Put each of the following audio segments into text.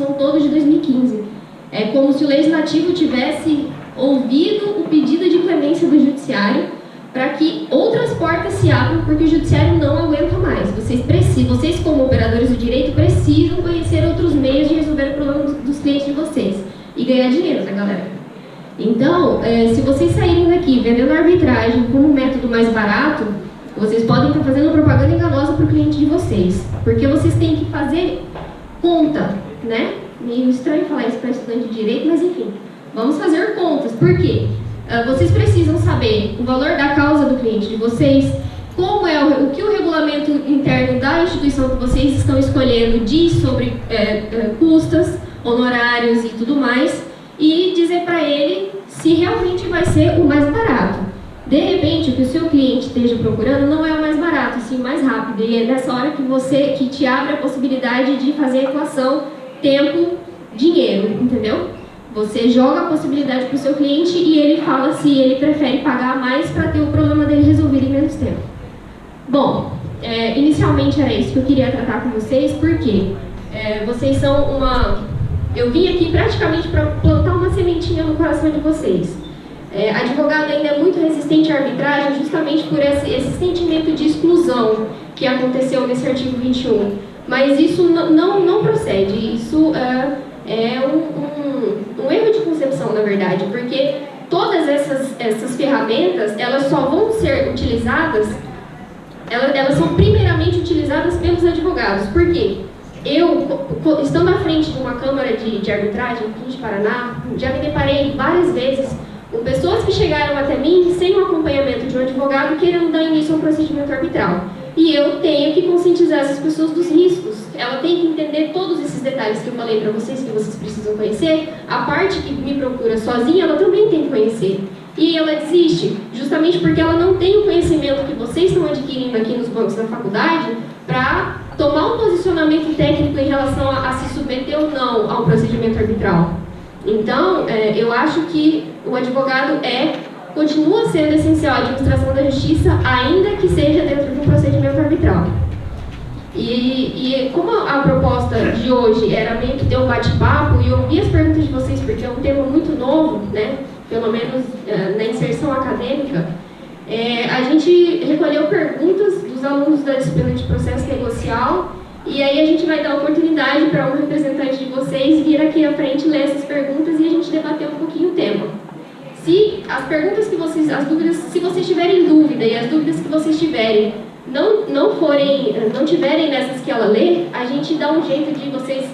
são todos de 2015. É como se o Legislativo tivesse ouvido o pedido de clemência do Judiciário para que outras portas se abram, porque o Judiciário não aguenta mais. Vocês como operadores do direito, precisam conhecer outros meios de resolver o problema dos clientes de vocês e ganhar dinheiro, né, galera? Então, se vocês saírem daqui vendendo arbitragem como método mais barato, vocês podem estar fazendo propaganda enganosa para o cliente de vocês, porque vocês têm que fazer conta, né? Meio estranho falar isso para estudante de direito, mas enfim, vamos fazer contas. Por quê? Vocês precisam saber o valor da causa do cliente de vocês, como é o que o regulamento interno da instituição que vocês estão escolhendo diz sobre custas, honorários e tudo mais, e dizer para ele se realmente vai ser o mais barato. De repente, o que o seu cliente esteja procurando não é o mais barato, sim o mais rápido. E é nessa hora que te abre a possibilidade de fazer a equação tempo, dinheiro, entendeu? Você joga a possibilidade para o seu cliente e ele fala se ele prefere pagar mais para ter o problema dele resolvido em menos tempo. Bom, inicialmente era isso que eu queria tratar com vocês, porque vocês são eu vim aqui praticamente para plantar uma sementinha no coração de vocês. Advogado ainda é muito resistente à arbitragem justamente por esse sentimento de exclusão que aconteceu nesse artigo 21. Mas isso não procede, isso é um erro de concepção, na verdade, porque todas essas ferramentas, elas só vão ser utilizadas, elas são primeiramente utilizadas pelos advogados. Por quê? Eu, estando à frente de uma câmara de arbitragem aqui de Paraná, já me deparei várias vezes com pessoas que chegaram até mim sem o acompanhamento de um advogado querendo dar início a um procedimento arbitral. E eu tenho que conscientizar essas pessoas dos riscos. Ela tem que entender todos esses detalhes que eu falei para vocês, que vocês precisam conhecer. A parte que me procura sozinha, ela também tem que conhecer. E ela desiste, justamente porque ela não tem o conhecimento que vocês estão adquirindo aqui nos bancos da faculdade para tomar um posicionamento técnico em relação a se submeter ou não ao procedimento arbitral. Então, eu acho que o advogado continua sendo essencial à administração da justiça, ainda que seja dentro de um procedimento arbitral. E como a proposta de hoje era meio que ter um bate-papo e ouvir as perguntas de vocês, porque é um tema muito novo, né? Pelo menos na inserção acadêmica, a gente recolheu perguntas dos alunos da disciplina de processo negocial, e aí a gente vai dar oportunidade para um representante de vocês vir aqui à frente, ler essas perguntas e a gente debater um pouquinho o tema. Se as perguntas que vocês, as dúvidas, se vocês tiverem dúvida e as dúvidas que vocês tiverem não tiverem nessas que ela lê, a gente dá um jeito de vocês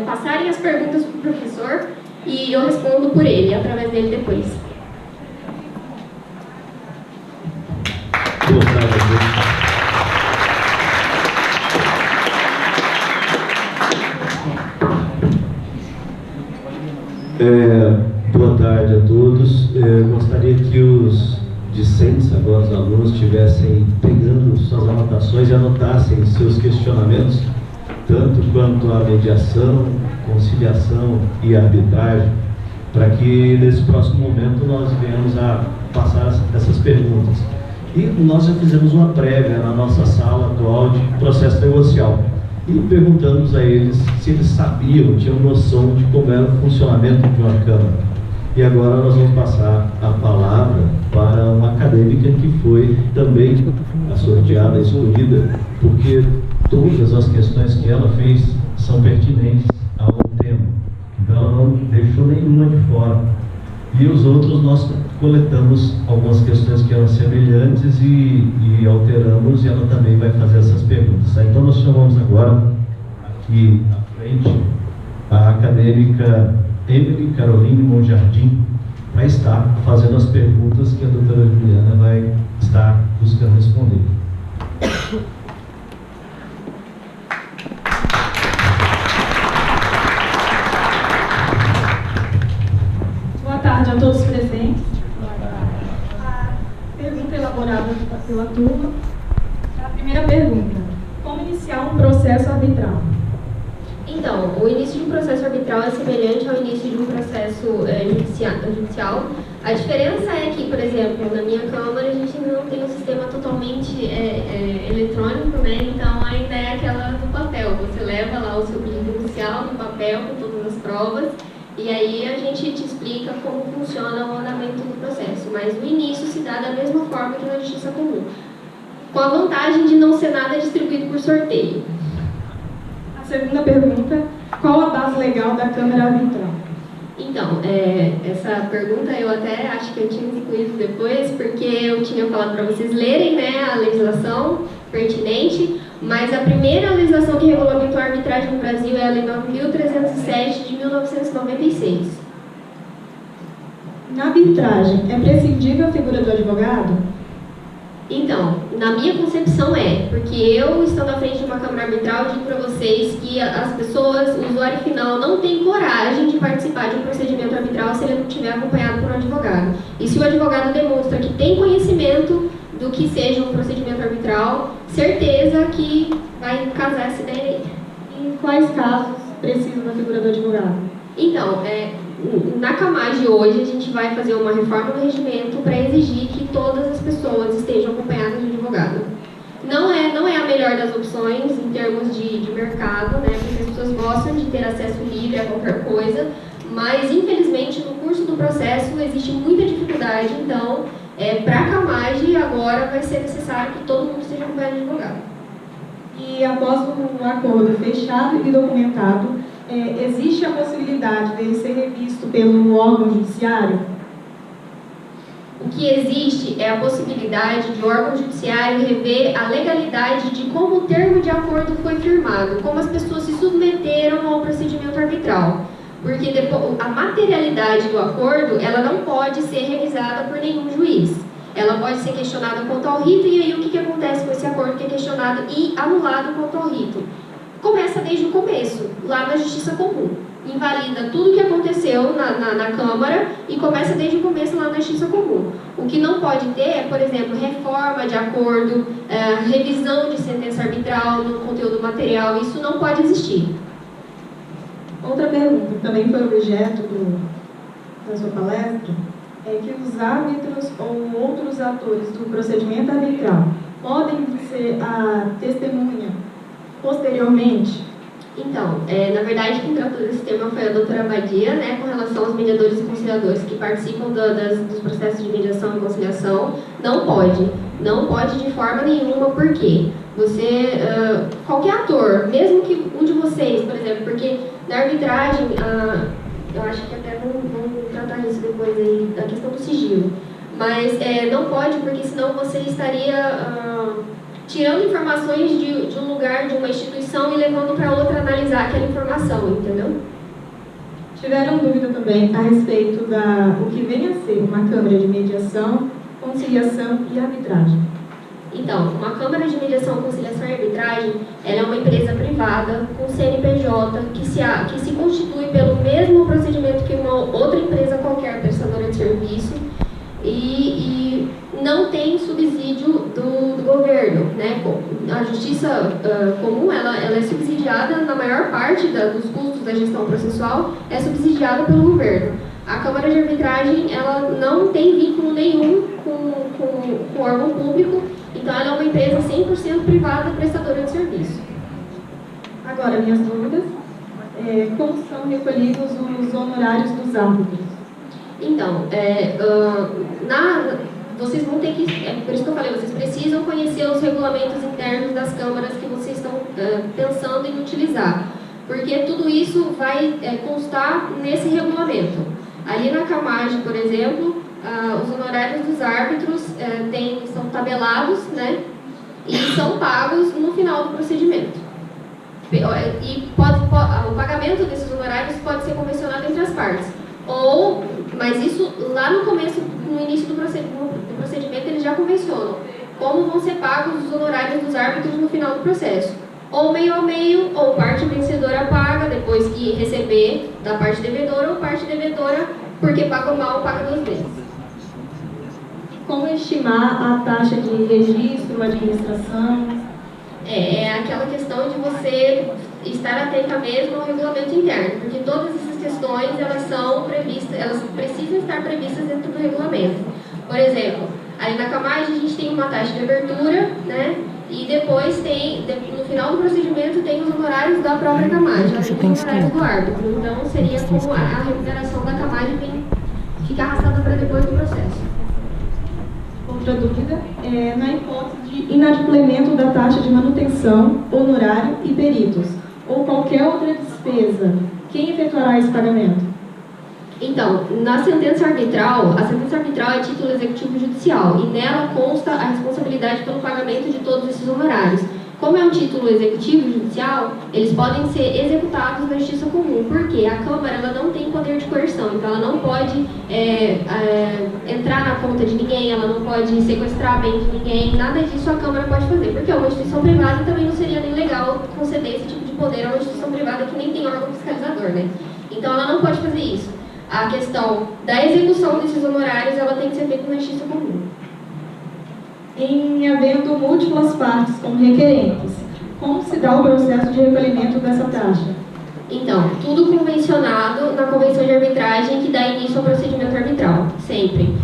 passarem as perguntas para o professor e eu respondo por ele, através dele depois. Boa tarde. Boa tarde a todos. Gostaria que os discentes, agora os alunos, estivessem pegando suas anotações e anotassem seus questionamentos, tanto quanto a mediação, conciliação e arbitragem, para que nesse próximo momento nós venhamos a passar essas perguntas. E nós já fizemos uma prévia na nossa sala atual de processo negocial e perguntamos a eles se eles sabiam, tinham noção de como era o funcionamento de uma Câmara. E agora nós vamos passar a palavra para uma acadêmica que foi também a sorteada, a escolhida, porque todas as questões que ela fez são pertinentes ao tema. Então ela não deixou nenhuma de fora. E os outros nós coletamos algumas questões que eram semelhantes e alteramos, e ela também vai fazer essas perguntas. Então nós chamamos agora aqui à frente a acadêmica Emily Caroline Monjardim para estar fazendo as perguntas que a doutora Juliana vai estar buscando responder. Boa tarde a todos presentes. A pergunta elaborada pela turma. A primeira pergunta: como iniciar um processo arbitral? Então, o início de um processo arbitral é semelhante ao início de um processo judicial. A diferença é que, por exemplo, na minha Câmara a gente ainda não tem um sistema totalmente eletrônico, né? Então ainda é aquela do papel. Você leva lá o seu pedido inicial no papel papel com todas as provas, e aí a gente te explica como funciona o andamento do processo. Mas o início se dá da mesma forma que na justiça comum, com a vantagem de não ser nada distribuído por sorteio. A segunda pergunta, qual a base legal da Câmara Arbitral? Então, essa pergunta eu até acho que eu tinha incluído depois, porque eu tinha falado para vocês lerem, né, a legislação pertinente, mas a primeira legislação que regulamentou a arbitragem no Brasil é a Lei 9.307 de 1996. Na arbitragem, é prescindível a figura do advogado? Então, na minha concepção porque eu, estando à frente de uma Câmara Arbitral, digo para vocês que as pessoas, o usuário final, não tem coragem de participar de um procedimento arbitral se ele não estiver acompanhado por um advogado. E se o advogado demonstra que tem conhecimento do que seja um procedimento arbitral, certeza que vai casar essa ideia aí. Em quais casos precisa da figura do advogado? Então, na CAMAGE hoje a gente vai fazer uma reforma no regimento para exigir que todas as pessoas estejam acompanhadas de advogado. Não é a melhor das opções em termos de mercado, né, porque as pessoas gostam de ter acesso livre a qualquer coisa, mas infelizmente no curso do processo existe muita dificuldade, então para a CAMAGE agora vai ser necessário que todo mundo esteja acompanhado de advogado. E após um acordo fechado e documentado, existe a possibilidade dele ser revisto pelo órgão judiciário? O que existe é a possibilidade de o órgão judiciário rever a legalidade de como o termo de acordo foi firmado, como as pessoas se submeteram ao procedimento arbitral. Porque depois, a materialidade do acordo, ela não pode ser revisada por nenhum juiz. Ela pode ser questionada quanto ao rito, e aí o que acontece com esse acordo que é questionado e anulado quanto ao rito? Começa desde o começo, lá na Justiça Comum. Invalida tudo o que aconteceu na Câmara e começa desde o começo lá na Justiça Comum. O que não pode ter é, por exemplo, reforma de acordo, revisão de sentença arbitral no conteúdo material, isso não pode existir. Outra pergunta, que também foi objeto da sua palestra, é que os árbitros ou outros atores do procedimento arbitral podem ser a testemunha posteriormente? Então, na verdade, quem tratou desse tema foi a doutora Abadia, né, com relação aos mediadores e conciliadores que participam dos processos de mediação e conciliação. Não pode de forma nenhuma, por quê? Você, qualquer ator, mesmo que um de vocês, por exemplo, porque na arbitragem, eu acho que até vamos tratar isso depois aí, da questão do sigilo, mas não pode, porque senão você estaria tirando informações de um lugar, de uma instituição e levando para outra analisar aquela informação, entendeu? Tiveram dúvida também a respeito o que vem a ser uma Câmara de Mediação, Conciliação e Arbitragem. Então, uma Câmara de Mediação, Conciliação e Arbitragem, ela é uma empresa privada com CNPJ que se constitui pelo mesmo procedimento que uma outra empresa qualquer prestadora de serviço e não tem subsídio do governo, né? A Justiça Comum, ela é subsidiada, na maior parte dos custos da gestão processual, é subsidiada pelo governo. A Câmara de Arbitragem, ela não tem vínculo nenhum com o órgão público, então ela é uma empresa 100% privada prestadora de serviço. Agora, minhas dúvidas, como são recolhidos os honorários dos árbitros? Então, vocês vão ter que, por isso que eu falei, vocês precisam conhecer os regulamentos internos das câmaras que vocês estão pensando em utilizar, porque tudo isso vai constar nesse regulamento. Ali na CAMAGE, por exemplo, os honorários dos árbitros são tabelados, né, e são pagos no final do procedimento. E o pagamento desses honorários pode ser convencionado entre as partes. Mas isso lá no começo, no início do procedimento, eles já convencionam como vão ser pagos os honorários dos árbitros no final do processo. Ou meio a meio, ou parte vencedora paga depois que receber da parte devedora, ou parte devedora porque pagou mal, paga 2 vezes. Como estimar a taxa de registro, administração? É aquela questão de você estar atenta mesmo ao regulamento interno, porque todas essas questões, elas são previstas, elas precisam estar previstas dentro do regulamento. Por exemplo, ali na CAMAGE a gente tem uma taxa de abertura, né, E depois no final do procedimento tem os honorários da própria CAMAD, além dos honorários do árbitro. Então seria como a remuneração da CAMAD ficar arrastada para depois do processo. Outra dúvida é na hipótese de inadimplemento da taxa de manutenção, honorário e peritos, ou qualquer outra despesa, quem efetuará esse pagamento? Então, na sentença arbitral, a sentença arbitral é título executivo judicial e nela consta a responsabilidade pelo pagamento de todos esses honorários. Como é um título executivo judicial, eles podem ser executados na justiça comum, porque a Câmara ela não tem poder de coerção, então ela não pode entrar na conta de ninguém, ela não pode sequestrar bem de ninguém, nada disso a Câmara pode fazer, porque é uma instituição privada e também não seria nem legal conceder esse tipo de poder a uma instituição privada que nem tem órgão fiscalizador, né? Então ela não pode fazer isso. A questão da execução desses honorários ela tem que ser feita na justiça comum. Em havendo múltiplas partes como requerentes, como se dá o processo de recolhimento dessa taxa? Então, tudo convencionado na convenção de arbitragem que dá início ao procedimento arbitral, sempre.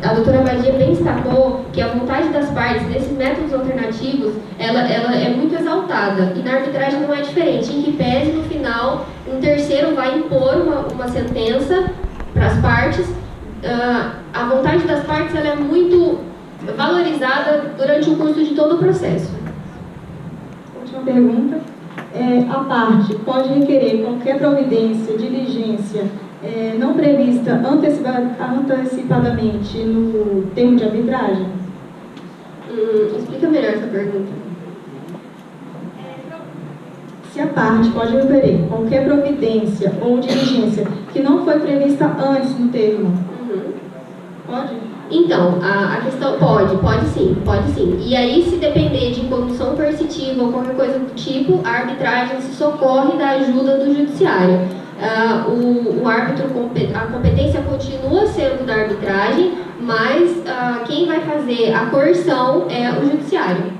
A doutora Badia bem destacou que a vontade das partes nesses métodos alternativos, ela é muito exaltada, e na arbitragem não é diferente, em que pese no final um terceiro vai impor uma sentença para as partes, a vontade das partes ela é muito valorizada durante o curso de todo o processo. Última pergunta. A parte pode requerer qualquer providência, diligência não prevista antecipadamente no termo de arbitragem? Explica melhor essa pergunta. Se a parte pode requerer qualquer providência ou diligência que não foi prevista antes no termo, pode? Então, a questão pode sim. E aí, se depender de condução coercitiva ou qualquer coisa do tipo, a arbitragem se socorre da ajuda do judiciário. O árbitro, a competência continua sendo da arbitragem, mas quem vai fazer a coerção é o judiciário.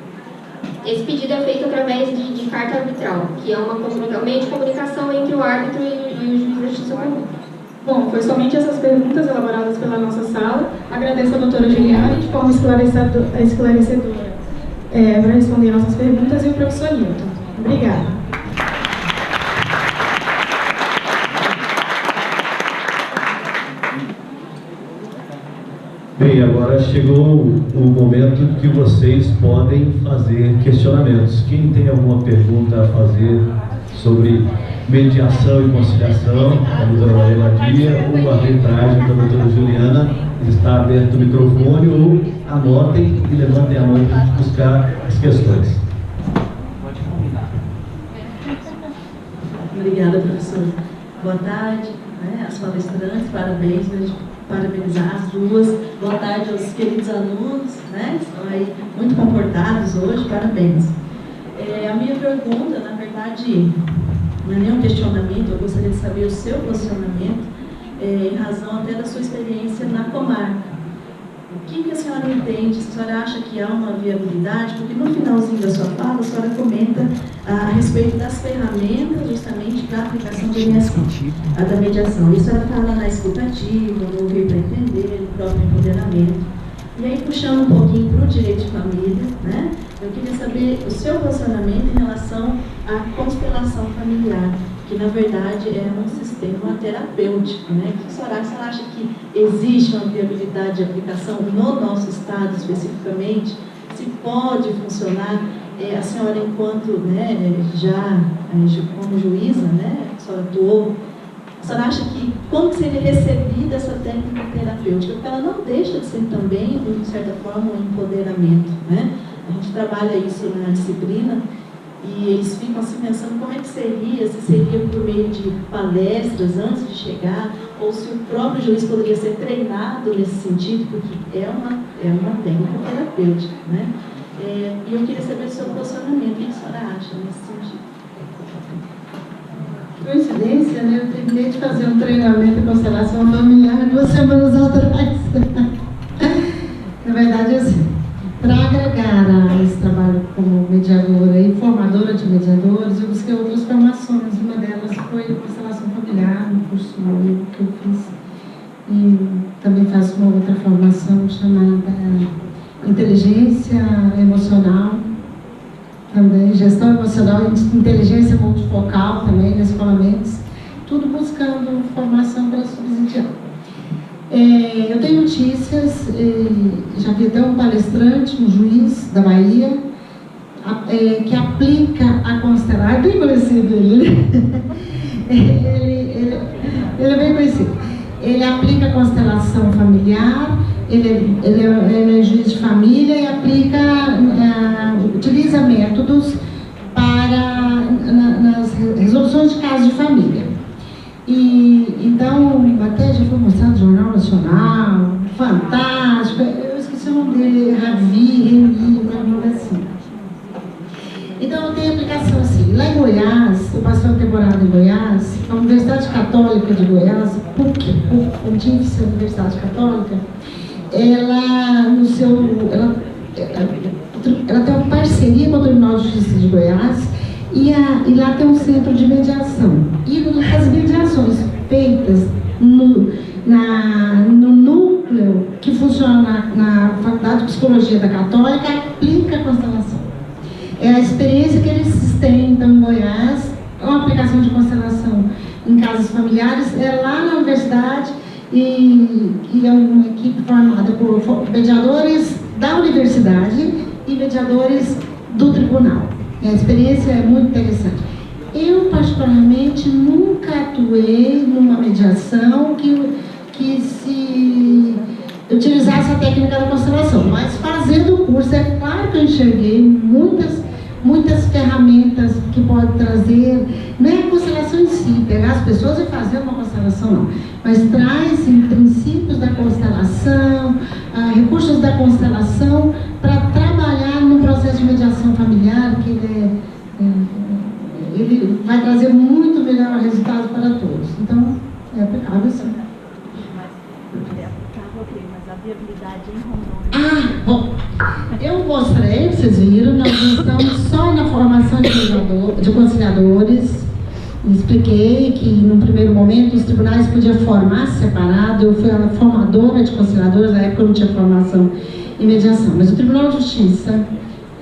Esse pedido é feito através de carta arbitral, que é um meio de comunicação entre o árbitro e o juiz da justiça comum. Bom, foi somente essas perguntas elaboradas pela nossa sala. Agradeço a doutora Juliana de forma esclarecedora para responder nossas perguntas e o professor Newton. Obrigada. Bem, agora chegou o momento que vocês podem fazer questionamentos. Quem tem alguma pergunta a fazer sobre mediação e conciliação, da doutora Maria Badia, ou arbitragem da doutora Juliana, está aberto o microfone, ou anotem e levantem a mão para a gente buscar as questões. Obrigada, professor. Boa tarde, às palestrantes, parabéns, parabenizar as duas. Boa tarde aos queridos alunos, estão aí muito comportados hoje, parabéns. A minha pergunta, na verdade, não é nenhum questionamento, eu gostaria de saber o seu posicionamento em razão até da sua experiência na comarca. O que a senhora entende? A senhora acha que há uma viabilidade? Porque no finalzinho da sua fala, a senhora comenta a respeito das ferramentas justamente para a aplicação da mediação. E a senhora fala na escutativa, no ouvir para entender, no próprio empoderamento. E aí, puxando um pouquinho para o direito de família, eu queria saber o seu posicionamento em relação à constelação familiar, que na verdade é um sistema terapêutico, O que a senhora acha que existe uma viabilidade de aplicação no nosso estado especificamente? Se pode funcionar, a senhora enquanto já como juíza, a senhora atuou, a senhora acha que como seria recebida essa técnica terapêutica? Porque ela não deixa de ser também, de certa forma, um empoderamento, A gente trabalha isso na disciplina e eles ficam assim pensando como é que seria, se seria por meio de palestras antes de chegar, ou se o próprio juiz poderia ser treinado nesse sentido, porque é uma técnica terapêutica, E eu queria saber o seu posicionamento, o que a senhora acha nesse sentido? Coincidência, eu terminei de fazer um treinamento de constelação familiar 2 semanas atrás. Na verdade, para agregar a esse trabalho como mediadora e formadora de mediadores, eu busquei outras formações. Uma delas foi constelação familiar, no curso que eu fiz. E também faço uma outra formação chamada inteligência emocional também, gestão emocional e inteligência multifocal também, na Escola Mendes, tudo buscando formação para subsidiar. Eu tenho notícias, já vi até um palestrante, um juiz da Bahia, que aplica a constelação, é bem conhecido ele, ele é bem conhecido. Ele aplica a constelação familiar, ele é juiz de família e aplica, utiliza métodos para nas resoluções de casos de família. E então, até já foi mostrado no Jornal Nacional, fantástico, eu esqueci o nome dele, Reni, alguma coisa assim. Então, tem aplicação assim. Lá em Goiás, eu passei uma temporada em Goiás, a Universidade Católica de Goiás, PUC, o DIFS, a Universidade Católica, ela tem uma parceria com o Tribunal de Justiça de Goiás e lá tem um centro de mediação. E as mediações feitas no núcleo que funciona na Faculdade de Psicologia da Católica aplica a constelação. É a experiência que eles têm, então, em Goiás, uma aplicação de constelação em casos familiares, é lá na universidade e é uma equipe formada por mediadores da universidade e mediadores do tribunal. A experiência é muito interessante. Eu, particularmente, nunca atuei numa mediação que se utilizasse a técnica da constelação, mas fazendo o curso, é claro que eu enxerguei muitas ferramentas que pode trazer, não é a constelação em si, pegar as pessoas e fazer uma constelação, não, mas traz princípios da constelação, recursos da constelação para trabalhar no processo de mediação familiar, que ele vai trazer muito melhor resultado para todos. Então, é aplicável sim. Mas a viabilidade em Rondônia. Bom, eu mostrei, vocês viram, nós estamos só na formação de conciliadores. Expliquei que, no primeiro momento, os tribunais podiam formar separado. Eu fui a formadora de conciliadores, na época eu não tinha formação em mediação. Mas o Tribunal de Justiça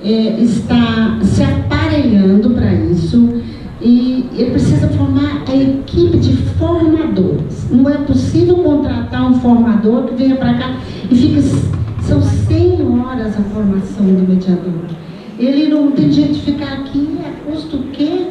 está se aparelhando para isso. E ele precisa formar a equipe de formadores. Não é possível contratar um formador que venha para cá e fica... São 100 horas a formação do mediador. Ele não tem jeito de ficar aqui, a custo o quê?